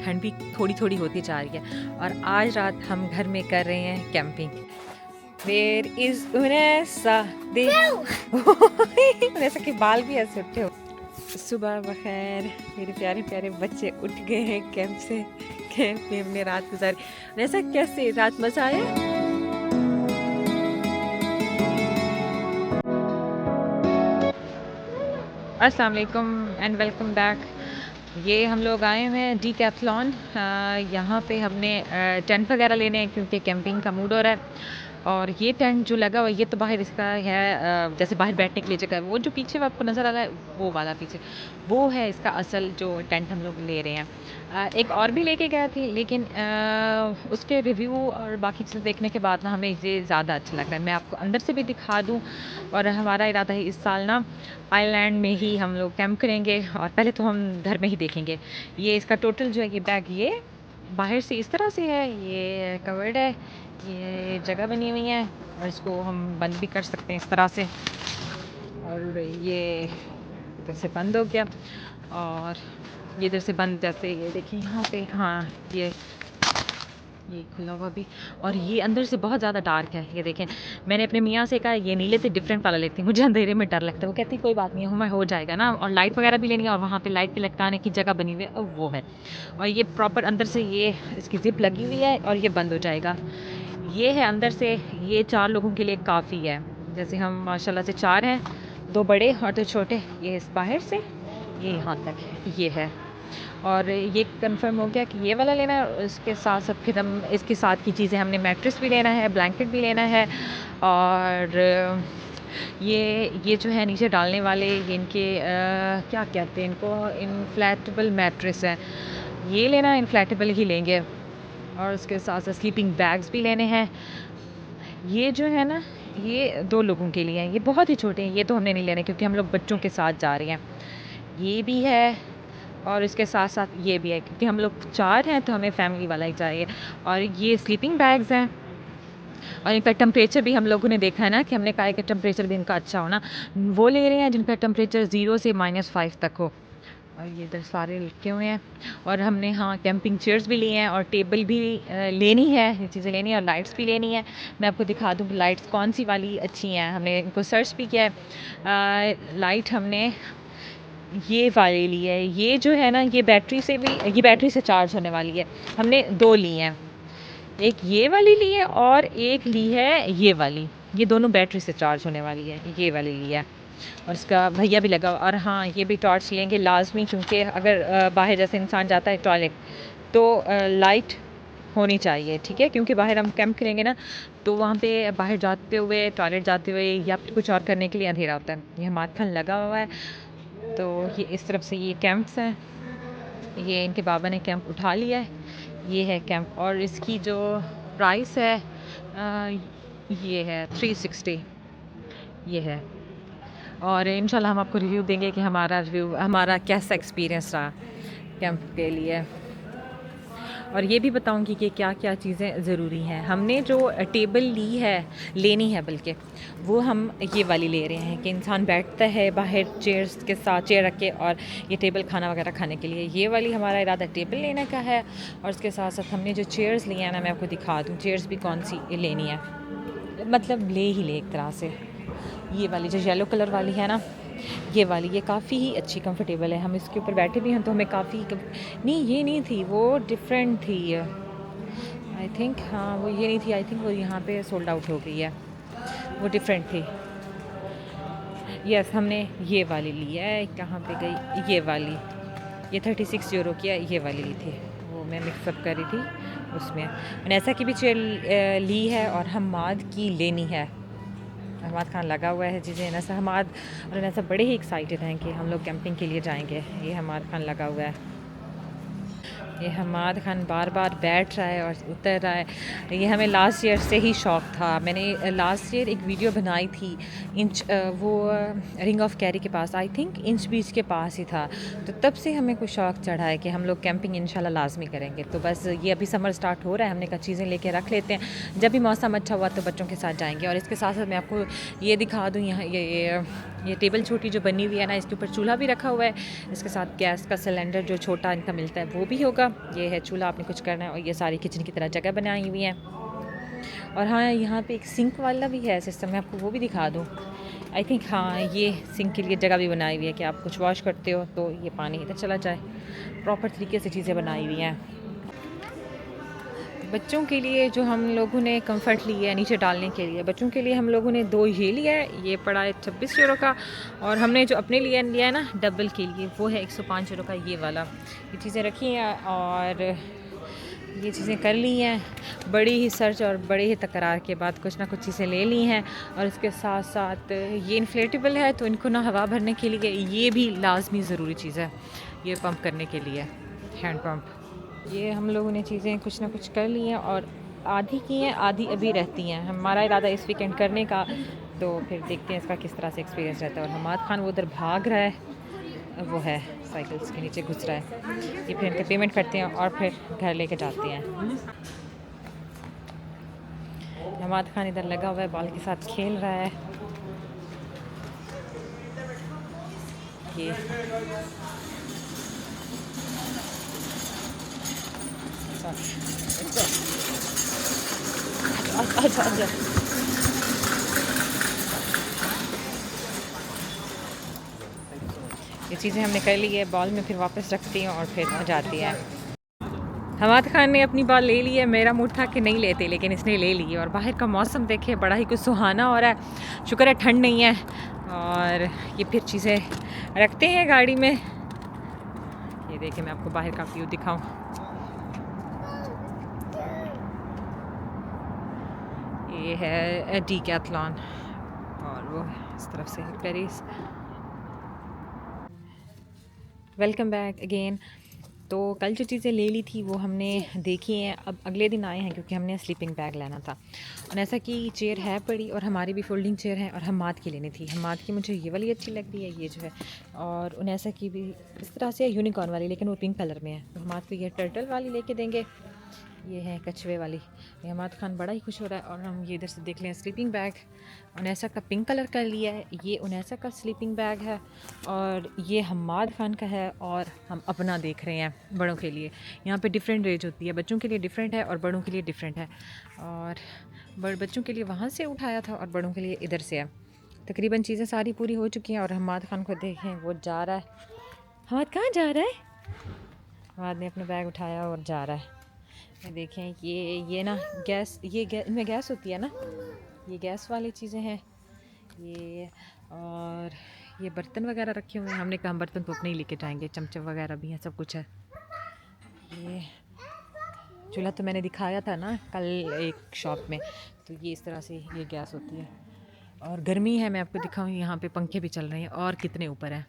ठंड भी थोड़ी थोड़ी होती जा रही है और आज रात हम घर में कर रहे हैं कैंपिंग। वेयर इज उनेसा दे उनेसा के बाल भी ऐसे उठे हो। सुबह बखैर मेरे प्यारे प्यारे बच्चे उठ गए हैं कैंप से। कैंप में हमने रात गुजारी। उनेसा कैसे रात मज़ा आया? अस्सलाम वालेकुम एंड वेलकम बैक। ये हम लोग आए हुए हैं डीकैथलॉन। यहाँ पे हमने टेंट वगैरह लेने हैं क्योंकि कैंपिंग का मूड हो रहा है। और ये टेंट जो लगा हुआ है ये तो बाहर इसका है, जैसे बाहर बैठने के लिए जगह है। वो जो पीछे आपको नज़र आ रहा है वो वाला पीछे वो है इसका असल जो टेंट हम लोग ले रहे हैं। एक और भी लेके गया थी लेकिन उसके रिव्यू और बाकी चीज़ें देखने के बाद ना हमें ये ज़्यादा अच्छा लग रहा है। मैं आपको अंदर से भी दिखा दूँ। और हमारा इरादा है इस साल ना आइलैंड में ही हम लोग कैंप करेंगे और पहले तो हम घर में ही देखेंगे। ये इसका टोटल जो है ये बैग ये बाहर से इस तरह से है, ये कवर्ड है, ये जगह बनी हुई है और इसको हम बंद भी कर सकते हैं इस तरह से। और ये इधर से बंद हो गया और ये इधर से बंद, जैसे ये देखिए यहाँ पे, हाँ ये खुला हुआ भी। और ये अंदर से बहुत ज़्यादा डार्क है। ये देखें, मैंने अपने मियाँ से कहा ये नीले से डिफरेंट वाला लेती हूँ, मुझे अंधेरे में डर लगता है। वो कहती कोई बात नहीं, हमें हो जाएगा ना। और लाइट वगैरह भी लेनी है और वहाँ पे लाइट पे लटकाने की जगह बनी हुई है वो है। और ये प्रॉपर अंदर से ये इसकी जिप लगी हुई है और ये बंद हो जाएगा। ये है अंदर से, ये 4 लोगों के लिए काफ़ी है। जैसे हम माशाल्लाह से 4 हैं, 2 बड़े और 2 छोटे। ये इस बाहर से ये यहाँ तक ये है। और ये कंफर्म हो गया कि ये वाला लेना है। उसके साथ साथ फिर हम इसके साथ की चीज़ें, हमने मैट्रेस भी लेना है, ब्लैंकेट भी लेना है। और ये जो है नीचे डालने वाले ये इनके क्या कहते हैं इनको, इनफ्लैटेबल मैट्रेस है, ये लेना है, इनफ्लैटेबल ही लेंगे। और उसके साथ साथ स्लीपिंग बैग्स भी लेने हैं। ये जो है ना ये 2 लोगों के लिए हैं, ये बहुत ही छोटे हैं, ये तो हमने नहीं लेने क्योंकि हम लोग बच्चों के साथ जा रहे हैं। ये भी है और इसके साथ साथ ये भी है क्योंकि हम लोग 4 हैं तो हमें फैमिली वाला ही चाहिए। और ये स्लीपिंग बैग्स हैं और इनका टेम्परेचर भी हम लोगों ने देखा है ना कि हमने कहा है कि टेम्परेचर भी इनका अच्छा हो ना। वो ले रहे हैं जिनका टेम्परेचर 0 से -5 तक हो। और ये इधर सारे लिखे हुए हैं। और हमने हाँ कैंपिंग चेयर्स भी लिए हैं और टेबल भी लेनी है, ये चीज़ें लेनी है और लाइट्स भी लेनी है। मैं आपको दिखा दूँ लाइट्स कौन सी वाली अच्छी हैं। हमने इनको सर्च भी किया है। लाइट हमने ये वाली ली है। ये जो है ना ये बैटरी से चार्ज होने वाली है। हमने 2 ली हैं, एक ये वाली ली है और एक ली है ये वाली। ये दोनों बैटरी से चार्ज होने वाली है, ये वाली ली है। और इसका भैया भी लगा। और हाँ ये भी टॉर्च लेंगे लाजमी क्योंकि अगर बाहर जैसे इंसान जाता है टॉयलेट तो लाइट होनी चाहिए, ठीक है। क्योंकि बाहर हम कैंप करेंगे ना तो वहाँ पे बाहर जाते हुए, टॉयलेट जाते हुए या फिर कुछ और करने के लिए अंधेरा होता है। ये हमारा खन लगा हुआ है। तो ये इस तरफ से ये कैंप्स हैं। ये इनके बाबा ने कैंप उठा लिया है, ये है कैंप। और इसकी जो प्राइस है ये है 360 ये है। और इंशाल्लाह हम आपको रिव्यू देंगे कि हमारा कैसा एक्सपीरियंस रहा कैंप के लिए। और ये भी बताऊंगी कि क्या क्या चीज़ें ज़रूरी हैं। हमने जो टेबल लेनी है बल्कि वो हम ये वाली ले रहे हैं कि इंसान बैठता है बाहर चेयर्स के साथ, चेयर रख के, और ये टेबल खाना वगैरह खाने के लिए। ये वाली हमारा इरादा टेबल लेने का है। और उसके साथ साथ हमने जो चेयर्स लिए हैं ना, मैं आपको दिखा दूँ चेयर्स भी कौन सी लेनी है, मतलब ले एक तरह से। ये वाली जो येलो कलर वाली है ना, ये वाली, ये काफ़ी ही अच्छी कंफर्टेबल है। हम इसके ऊपर बैठे भी हैं तो हमें काफ़ी नहीं, ये नहीं थी, वो डिफरेंट थी आई थिंक। हाँ वो ये नहीं थी, आई थिंक वो यहाँ पे सोल्ड आउट हो गई है, वो डिफरेंट थी। यस हमने ये वाली ली है। कहाँ पे गई ये वाली, ये 36 यूरो की है, ये वाली ली थी, वो मैं मिक्सअप कर रही थी उसमें। मैंने ऐसा की भी चेयर ली है और हमाद की लेनी है। हमाद खान लगा हुआ है जी नसा। हमाद और नसा बड़े ही एक्साइटेड हैं कि हम लोग कैंपिंग के लिए जाएंगे। ये हमाद खान लगा हुआ है। ये हमाद खान बार बार बैठ रहा है और उतर रहा है। ये हमें लास्ट ईयर से ही शौक़ था। मैंने लास्ट ईयर एक वीडियो बनाई थी वो रिंग ऑफ कैरी के पास, आई थिंक इंच बीच के पास ही था। तो तब से हमें कुछ शौक़ चढ़ा है कि हम लोग कैंपिंग इंशाल्लाह लाजमी करेंगे। तो बस ये अभी समर स्टार्ट हो रहा है, हमने कहा चीज़ें लेके रख लेते हैं, जब भी मौसम अच्छा हुआ तो बच्चों के साथ जाएंगे। और इसके साथ साथ मैं आपको ये दिखा दूँ, यहाँ ये ये टेबल छोटी जो बनी हुई है ना, इसके ऊपर चूल्हा भी रखा हुआ है, इसके साथ गैस का सिलेंडर जो छोटा इनका मिलता है वो भी होगा। ये है चूल्हा, आपने कुछ करना है, और ये सारी किचन की तरह जगह बनाई हुई है। और हाँ, यहाँ पे एक सिंक वाला भी है सिस्टम, मैं आपको वो भी दिखा दूँ। आई थिंक हाँ, ये सिंक के लिए जगह भी बनाई हुई है कि आप कुछ वॉश करते हो तो ये पानी इधर चला जाए। प्रॉपर तरीके से चीज़ें बनाई हुई हैं। बच्चों के लिए जो हम लोगों ने कंफर्ट लिया है नीचे डालने के लिए, बच्चों के लिए हम लोगों ने 2 ये लिया है, ये पड़ा है 26 यूरो का। और हमने जो अपने लिए लिया है ना डबल के लिए, वो है 105 यूरो का ये वाला। ये चीज़ें रखी हैं और ये चीज़ें कर ली हैं। बड़ी ही सर्च और बड़े ही तकरार के बाद कुछ ना कुछ चीज़ें ले ली हैं। और इसके साथ साथ ये इन्फ्लेटेबल है, तो इनको ना हवा भरने के लिए ये भी लाजमी ज़रूरी चीज़ है, ये पंप करने के लिए, हैंड पंप। ये हम लोगों ने चीज़ें कुछ ना कुछ कर ली हैं और आधी की हैं, आधी अभी रहती हैं। हमारा इरादा इस वीकेंड करने का, तो फिर देखते हैं इसका किस तरह से एक्सपीरियंस रहता है। और हमाद खान वो उधर भाग रहा है, वो है साइकिल्स के नीचे घुस रहा है। ये फिर इनके पेमेंट करते हैं और फिर घर लेके जाते हैं। हमाद खान इधर लगा हुआ है, बॉल के साथ खेल रहा है। ये अच्छा अच्छा, ये चीज़ें हमने कर ली है, बॉल में फिर वापस रखती हैं और फिर आ जाती है। हमाद खान ने अपनी बॉल ले ली है, मेरा मूड था कि नहीं लेते, लेकिन इसने ले ली। और बाहर का मौसम देखे, बड़ा ही कुछ सुहाना हो रहा है, शुक्र है ठंड नहीं है। और ये फिर चीज़ें रखते हैं गाड़ी में। ये देखिए, मैं आपको बाहर का व्यू दिखाऊं। ये है डीकैथलॉन और वो इस तरफ से पेरिस। Welcome back again. तो कल जो चीज़ें ले ली थी वो हमने देखी हैं, अब अगले दिन आए हैं क्योंकि हमने स्लीपिंग बैग लेना था। और ऐसा कि चेयर है पड़ी और हमारी भी फोल्डिंग चेयर है, और हमाद की लेनी थी। हमाद की मुझे ये वाली अच्छी लग रही है, ये जो है, और उनैसा की भी इस तरह से यूनिकॉर्न वाली, लेकिन वो पिंक कलर में है। तो हमाद को ये टर्टल वाली लेके देंगे। ये है कछुए वाली। ये हमाद खान बड़ा ही खुश हो रहा है। और हम ये इधर से देख लें, स्लीपिंग बैग उनैसा का पिंक कलर का लिया है, ये उनैसा का स्लीपिंग बैग है, और ये हमाद खान का है। और हम अपना देख रहे हैं बड़ों के लिए। यहाँ पे डिफरेंट रेंज होती है, बच्चों के लिए डिफरेंट है और बड़ों के लिए डिफरेंट है। और बच्चों के लिए वहाँ से उठाया था और बड़ों के लिए इधर से है। तकरीबन चीज़ें सारी पूरी हो चुकी हैं और हमाद खान को देखें, वो जा रहा है। हमाद कहाँ जा रहा है? हमाद ने अपना बैग उठाया और जा रहा है। देखें, ये ना गैस, इनमें गैस होती है ना, ये गैस वाली चीज़ें हैं ये। और ये बर्तन वगैरह रखे हुए हैं, हमने कहा बर्तन तो अपने ही लेके जाएंगे, चमचे वगैरह भी हैं, सब कुछ है। ये चूल्हा तो मैंने दिखाया था ना कल एक शॉप में, तो ये इस तरह से ये गैस होती है। और गर्मी है, मैं आपको दिखाऊँ, यहाँ पे पंखे भी चल रहे हैं और कितने ऊपर है।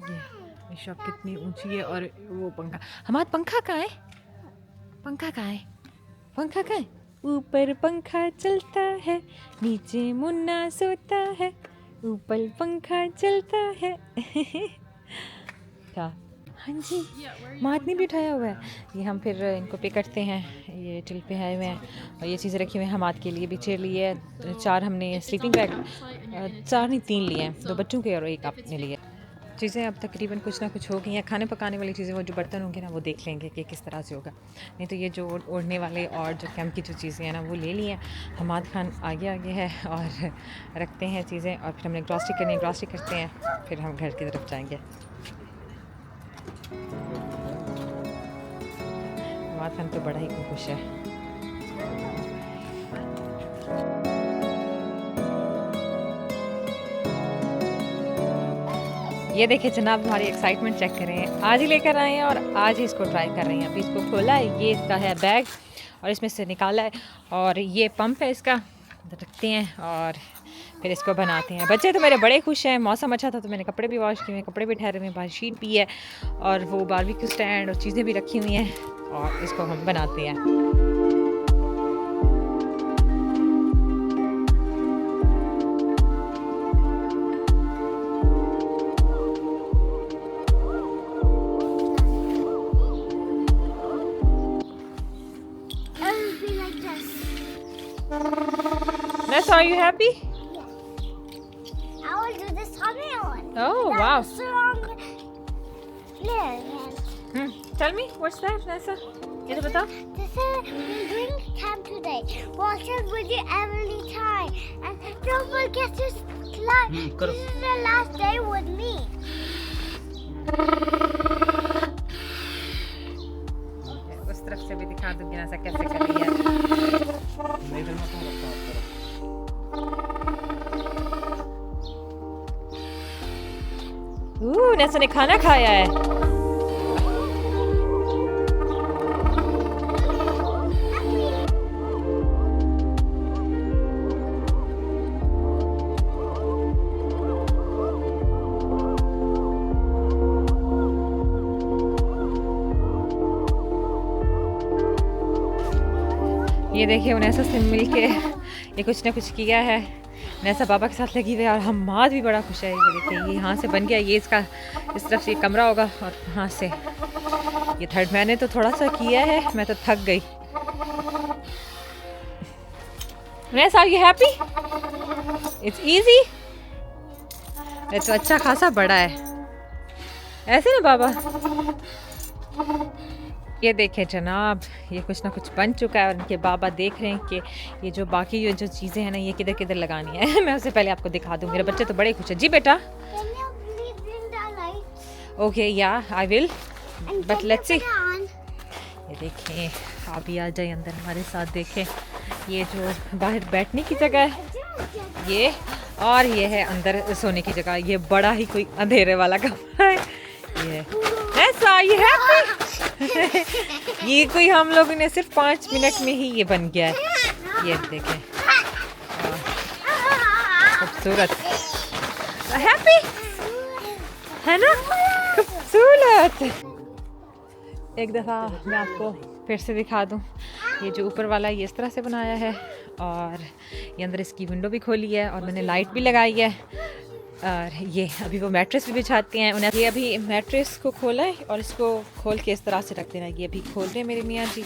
ये शॉप कितनी ऊंची है और वो पंखा, हमारा पंखा कहाँ है? पंखा कहाँ है? पंखा कहाँ है? ऊपर पंखा चलता है, नीचे मुन्ना सोता है, ऊपर पंखा चलता है। क्या? हाँ जी, मात ने भी उठाया हुआ है। ये हम फिर इनको पे करते हैं, ये टिल पे आए हुए हैं। और ये चीज़ें रखी हुई हैं, हमाद के लिए भी चेयर लिए है, 4 हमने स्लीपिंग बैग, 4 नहीं 3 लिए हैं, 2 बच्चों के और 1 अपने लिए। चीज़ें अब तकरीबन कुछ ना कुछ हो गई हैं। खाने पकाने वाली चीज़ें, वो जो बर्तन होंगे ना, वो देख लेंगे कि किस तरह से होगा। नहीं तो ये जो ओढ़ने वाले और जो कैंप की जो चीज़ें हैं ना, वो ले ली हैं। हमाद खान आगे आगे है और रखते हैं चीज़ें, और फिर हमने ग्रॉसरी करनी है, ग्रॉसरी करते हैं, फिर हम घर की तरफ जाएंगे। हमाद खान तो बड़ा ही खुश है। ये देखिए जनाब, हमारी एक्साइटमेंट चेक करें। आज ही लेकर आए हैं और आज ही इसको ट्राई कर रहे हैं। अभी इसको खोला है, ये इसका है बैग, और इसमें से निकाला है, और ये पंप है इसका, रखते हैं और फिर इसको बनाते हैं। बच्चे तो मेरे बड़े खुश हैं, मौसम अच्छा था तो मैंने कपड़े भी वॉश किए हैं, कपड़े भी ठहरे हुए हैं, बाहर शीट भी है, और वो बारबेक्यू स्टैंड और चीज़ें भी रखी हुई हैं, और इसको हम बनाते हैं। Nessa, are you happy? I will do this on Oh wow. Yes. Tell me, what's that, Nessa? ये तो बताओ. This is we're doing camp today. Watch us with you every time. And don't forget to like. This is the last day with me. उस तरफ से भी दिखा दूंगी ना कैसे कर रही है. नेसा ने खाना खाया है. ये देखिए नैसा से मिल के ये कुछ ना कुछ किया है. नैसा बाबा के साथ लगी हुई है और हम्माद भी बड़ा खुश है. ये देखिए ये यहाँ से बन गया. ये इसका इस तरफ से ये कमरा होगा और यहाँ से ये थर्ड. मैंने तो थोड़ा सा किया है, मैं तो थक गई. नैसा are you happy? It's easy. ये तो अच्छा खासा बड़ा है ऐसे ना बाबा. ये देखें जनाब, ये कुछ ना कुछ बन चुका है और इनके बाबा देख रहे हैं कि ये जो बाकी ये जो चीज़ें हैं ना ये किधर किधर लगानी है. मैं उससे पहले आपको दिखा दूँ. मेरे बच्चे तो बड़े खुश हैं. जी बेटा. ओके या I will, but let's see. ये देखें, आप भी आ जाए अंदर हमारे साथ. देखें ये जो बाहर बैठने की जगह है ये, और ये है अंदर सोने की जगह. ये बड़ा ही कोई अंधेरे वाला कमरा है. ये ऐसा ये है ये कोई हम लोगों ने सिर्फ 5 मिनट में ही ये बन गया है. ये देखें खूबसूरत. हैप्पी है ना, खूबसूरत. एक दफ़ा मैं आपको फिर से दिखा दूँ. ये जो ऊपर वाला ये इस तरह से बनाया है और ये अंदर इसकी विंडो भी खोली है और मैंने लाइट भी लगाई है. और ये अभी वो मैट्रेस भी बिछाते हैं उन्हें. ये अभी मैट्रेस को खोला है और इसको खोल के इस तरह से रख देना. ये अभी खोल रहे हैं मेरे मियाँ जी.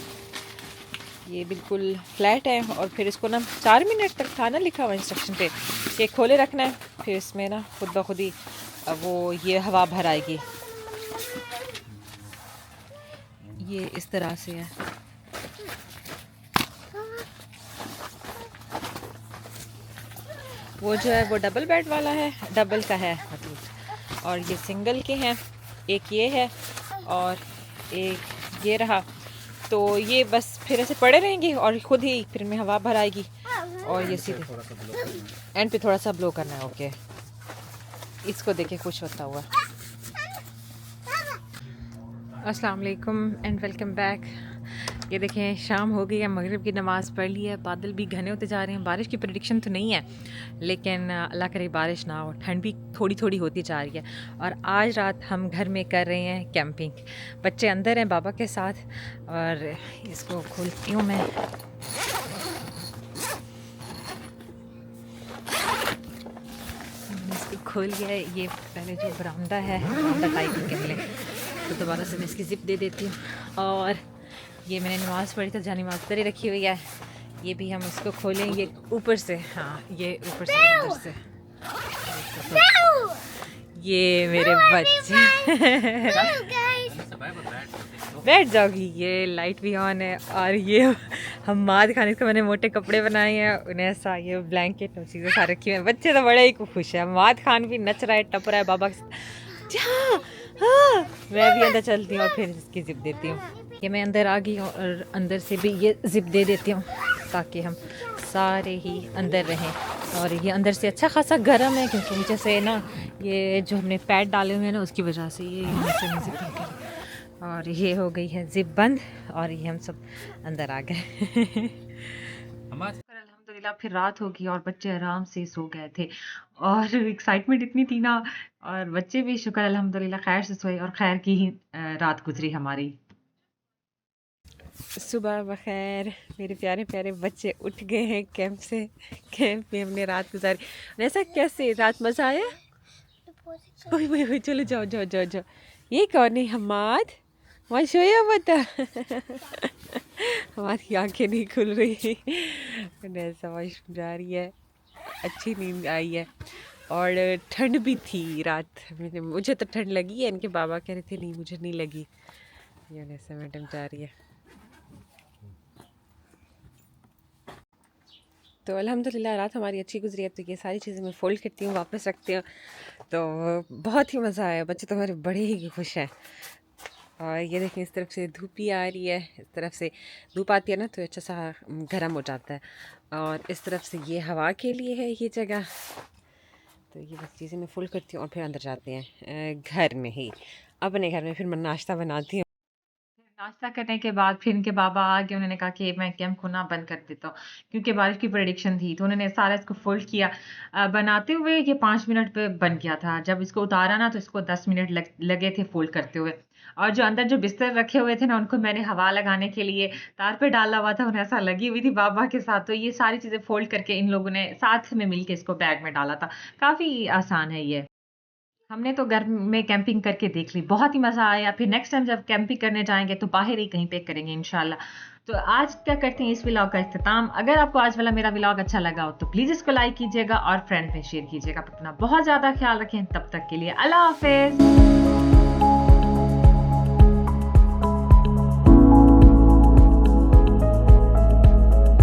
ये बिल्कुल फ्लैट है और फिर इसको ना 4 मिनट तक था ना लिखा हुआ इंस्ट्रक्शन पे कि खोले रखना है. फिर इसमें ना खुद ब खुद ही वो ये हवा भर आएगी. ये इस तरह से है. वो जो है वो डबल बेड वाला है, डबल का है मतलब. और ये सिंगल के हैं. एक ये है और एक ये रहा. तो ये बस फिर ऐसे पड़े रहेंगे और खुद ही फिर में हवा भर आएगी. और ये सीधे एंड पे थोड़ा सा ब्लो करना है. ओके, इसको देखिए खुश होता हुआ. अस्सलाम वालेकुम एंड वेलकम बैक. ये देखें शाम हो गई है, मगरिब की नमाज़ पढ़ ली है. बादल भी घने होते जा रहे हैं. बारिश की प्रेडिक्शन तो नहीं है लेकिन अल्लाह करे बारिश ना हो. ठंड भी थोड़ी थोड़ी होती जा रही है. और आज रात हम घर में कर रहे हैं कैंपिंग. बच्चे अंदर हैं बाबा के साथ और इसको खोलती हूँ मैं. इसको खोल लिया है. ये पहले जो बरामदा है बरामदा टाइप के लिए तो दोबारा से मैं इसकी ज़िप दे देती हूँ. और ये मैंने नमाज़ पढ़ी तो जानी नमाज़ तरी रखी हुई है. ये भी हम इसको खोलें. ये ऊपर से, हाँ ये ऊपर से अंदर से. ये मेरे बच्चे बैठ जाओगी. ये लाइट भी ऑन है. और ये हम्माद खान, इसको मैंने मोटे कपड़े बनाए हैं उन्हें ऐसा. ये ब्लैंकेट और चीज़ें सारी रखी हुई हैं. बच्चे तो बड़े ही खुश है. हम्माद खान भी नच रहा है, टप रहा है बाबा के. हाँ मैं भी अंदर चलती हूँ और फिर इसकी ज़िप देती हूँ. ये मैं अंदर आ गई हूँ और अंदर से भी ये ज़िप दे देती हूँ ताकि हम सारे ही अंदर रहें. और ये अंदर से अच्छा खासा गर्म है क्योंकि नीचे से ना ये जो हमने पैड डाले हुए हैं ना उसकी वजह से ये यहाँ से नहीं ज़िप निकली. और ये हो गई है ज़िप बंद और ये हम सब अंदर आ गए. अल्हम्दुलिल्लाह फिर रात होगी और बच्चे आराम से सो गए थे. और एक्साइटमेंट इतनी थी ना. और बच्चे भी शुक्र अल्हम्दुलिल्लाह खैर से सोए और खैर की ही रात गुजरी हमारी. सुबह बखैर मेरे प्यारे प्यारे बच्चे उठ गए हैं कैंप से. कैंप में हमने रात गुजारी. वैसा कैसे रात मज़ा आया? ओए चलो जाओ जाओ जाओ जाओ. ये कौन है? हमाद वहाँ सोया बता. हमारी आंखें नहीं खुल रही. ऐसा वॉशरूम जा रही है. अच्छी नींद आई है. और ठंड भी थी रात में। मुझे तो ठंड लगी है, इनके बाबा कह रहे थे नहीं मुझे नहीं लगी। ये वैसे मैडम जा रही है। तो अल्हम्दुलिल्लाह रात हमारी अच्छी गुजरी है। तो ये सारी चीज़ें मैं फ़ोल्ड करती हूँ, वापस रखती हूँ। तो बहुत ही मज़ा आया, बच्चे तो हमारे बड़े ही खुश हैं। और ये देखें इस तरफ से धूप भी आ रही है, इस तरफ से धूप आती है ना तो अच्छा सा गर्म हो जाता है। और इस तरफ से ये हवा के लिए है ये जगह। तो ये बस चीज़ें मैं फुल करती हूँ और फिर अंदर जाते हैं घर में ही, अपने घर में। फिर मैं नाश्ता बनाती हूँ। नाश्ता करने के बाद फिर इनके बाबा आ गए, उन्होंने कहा कि मैं कैंप को ना बंद कर देता हूँ क्योंकि बारिश की प्रेडिक्शन थी। तो उन्होंने सारा इसको फोल्ड किया। बनाते हुए ये 5 मिनट पे बन गया था। जब इसको उतारा ना तो इसको 10 मिनट लगे थे फोल्ड करते हुए। और जो अंदर जो बिस्तर रखे हुए थे ना उनको मैंने हवा लगाने के लिए तार पे डाला हुआ था, उन्हें ऐसा लगी हुई थी बाबा के साथ। तो ये सारी चीज़ें फोल्ड करके इन लोगों ने साथ में मिलके इसको बैग में डाला था। काफ़ी आसान है ये। हमने तो घर में कैंपिंग करके देख ली, बहुत ही मज़ा आया। फिर नेक्स्ट टाइम जब कैंपिंग करने जाएँगे तो बाहर ही कहीं पे करेंगे इंशाल्लाह। तो आज क्या करते हैं इस व्लॉग का इख्तिताम। अगर आपको आज वाला मेरा व्लॉग अच्छा लगा हो तो प्लीज़ इसको लाइक कीजिएगा और फ्रेंड्स में शेयर कीजिएगा। अपना बहुत ज़्यादा ख्याल रखें, तब तक के लिए अल्लाह हाफ़िज़।